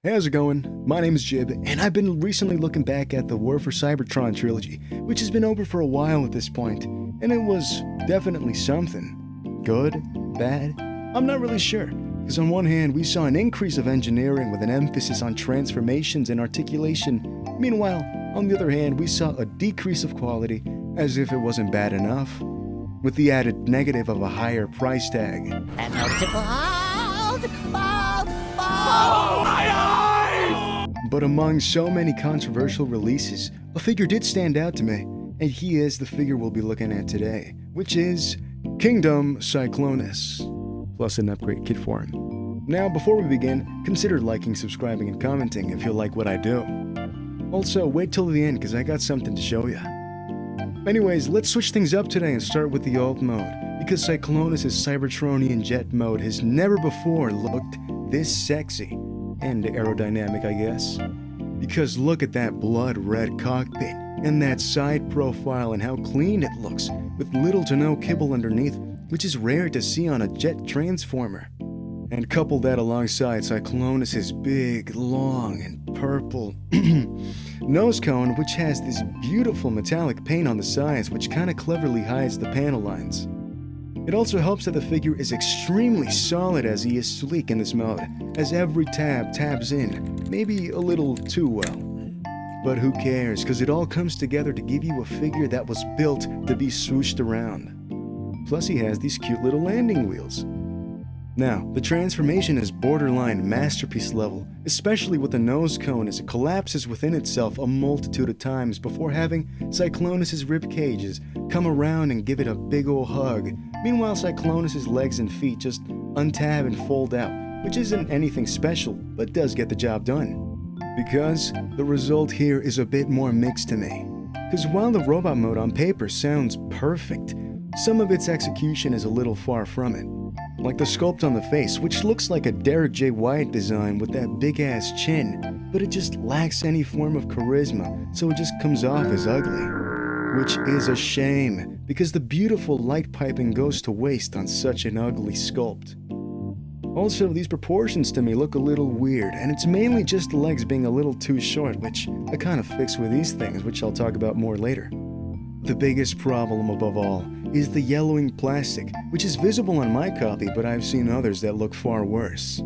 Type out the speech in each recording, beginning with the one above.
How's it going? My name is Jib, and I've been recently looking back at the War for Cybertron trilogy, which has been over for a while at this point, and it was definitely something. Good? Bad? I'm not really sure, because on one hand we saw an increase of engineering with an emphasis on transformations and articulation. Meanwhile, on the other hand, we saw a decrease of quality, as if it wasn't bad enough, with the added negative of a higher price tag. And noticeable. Oh, my eyes! But among so many controversial releases, a figure did stand out to me, and he is the figure we'll be looking at today, which is Kingdom Cyclonus, plus an upgrade kit for him. Now, before we begin, consider liking, subscribing, and commenting if you like what I do. Also, wait till the end because I got something to show you. Anyways, let's switch things up today and start with the alt mode, because Cyclonus' Cybertronian jet mode has never before looked this sexy and aerodynamic, I guess. Because look at that blood red cockpit and that side profile and how clean it looks with little to no kibble underneath, which is rare to see on a jet transformer. And couple that alongside Cyclonus' big, long, and purple nose cone, which has this beautiful metallic paint on the sides which kinda cleverly hides the panel lines. It also helps that the figure is extremely solid as he is sleek in this mode, as every tab tabs in, maybe a little too well. But who cares, cause it all comes together to give you a figure that was built to be swooshed around. Plus he has these cute little landing wheels. Now, the transformation is borderline masterpiece level, especially with the nose cone as it collapses within itself a multitude of times before having Cyclonus' rib cages come around and give it a big ol' hug. Meanwhile, Cyclonus' legs and feet just untab and fold out, which isn't anything special, but does get the job done. Because the result here is a bit more mixed to me. Because while the robot mode on paper sounds perfect, some of its execution is a little far from it. Like the sculpt on the face, which looks like a Derek J. White design with that big-ass chin, but it just lacks any form of charisma, so it just comes off as ugly. Which is a shame, because the beautiful light piping goes to waste on such an ugly sculpt. Also, these proportions to me look a little weird, and it's mainly just the legs being a little too short, which I kind of fix with these things, which I'll talk about more later. The biggest problem above all is the yellowing plastic, which is visible on my copy, but I've seen others that look far worse.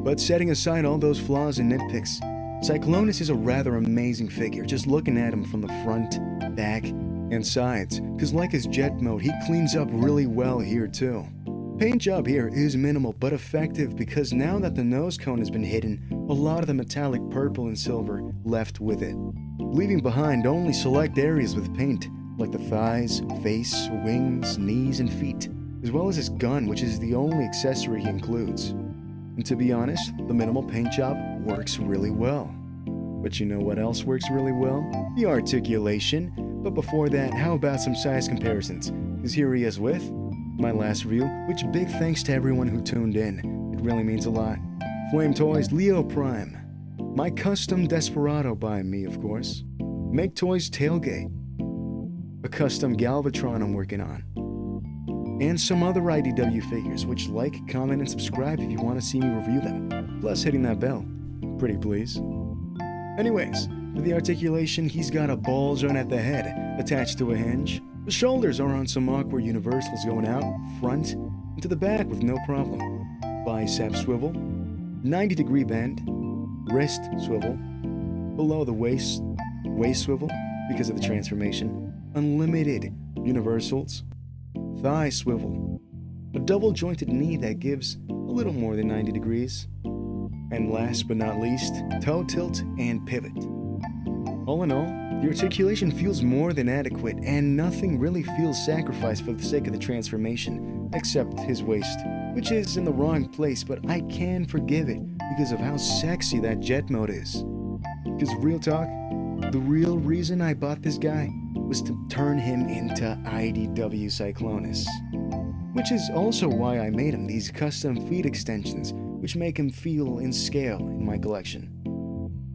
But setting aside all those flaws and nitpicks, Cyclonus is a rather amazing figure, just looking at him from the front, back, and sides, cause like his jet mode, he cleans up really well here too. Paint job here is minimal but effective because now that the nose cone has been hidden, a lot of the metallic purple and silver left with it, leaving behind only select areas with paint, like the thighs, face, wings, knees, and feet, as well as his gun, which is the only accessory he includes. And to be honest, the minimal paint job works really well. But you know what else works really well? The articulation. But before that, how about some size comparisons? Because here he is with my last review, which big thanks to everyone who tuned in. It really means a lot. Flame Toys Leo Prime. My custom Desperado by me, of course. Make Toys Tailgate. A custom Galvatron I'm working on. And some other IDW figures, which like, comment, and subscribe if you want to see me review them. Plus hitting that bell. Pretty please. Anyways, for the articulation, he's got a ball joint at the head, attached to a hinge. The shoulders are on some awkward universals going out, front, and to the back with no problem. Bicep swivel, 90-degree bend, wrist swivel, below the waist swivel, because of the transformation, unlimited universals, thigh swivel, a double-jointed knee that gives a little more than 90 degrees, and last but not least, toe tilt and pivot. All in all, the articulation feels more than adequate, and nothing really feels sacrificed for the sake of the transformation, except his waist, which is in the wrong place, but I can forgive it because of how sexy that jet mode is. Because real talk, the real reason I bought this guy was to turn him into IDW Cyclonus. Which is also why I made him these custom feet extensions, which make him feel in scale in my collection.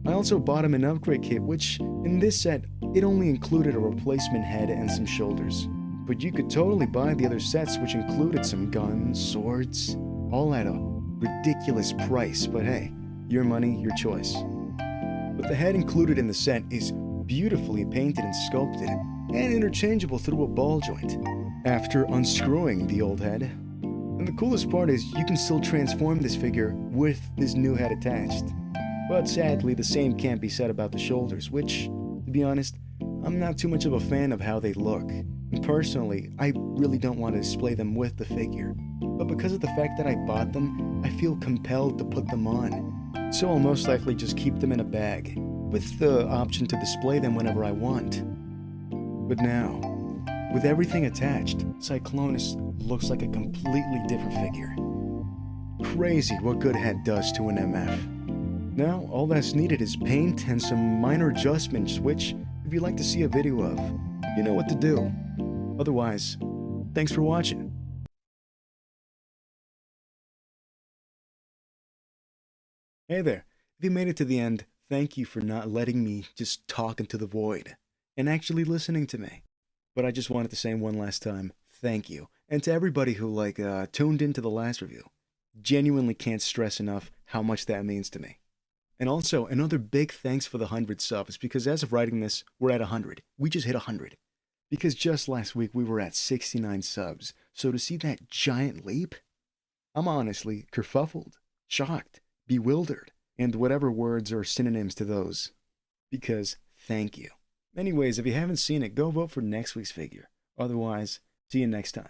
I also bought him an upgrade kit, which, in this set, it only included a replacement head and some shoulders. But you could totally buy the other sets, which included some guns, swords, all at a ridiculous price, but hey, your money, your choice. But the head included in the set is beautifully painted and sculpted, and interchangeable through a ball joint, after unscrewing the old head. And the coolest part is you can still transform this figure with this new head attached. But sadly, the same can't be said about the shoulders, which, to be honest, I'm not too much of a fan of how they look. And personally, I really don't want to display them with the figure. But because of the fact that I bought them, I feel compelled to put them on. So I'll most likely just keep them in a bag, with the option to display them whenever I want. But now, with everything attached, Cyclonus looks like a completely different figure. Crazy what good head does to an MF. Now, all that's needed is paint and some minor adjustments, which, if you'd like to see a video of, you know what to do. Otherwise, thanks for watching. Hey there, if you made it to the end, thank you for not letting me just talk into the void, and actually listening to me. But I just wanted to say one last time, thank you. And to everybody who tuned into the last review, genuinely can't stress enough how much that means to me. And also, another big thanks for the 100 subs, because as of writing this, we're at 100. We just hit 100. Because just last week we were at 69 subs, so to see that giant leap, I'm honestly kerfuffled, shocked, bewildered, and whatever words are synonyms to those. Because thank you. Anyways, if you haven't seen it, go vote for next week's figure. Otherwise, see you next time.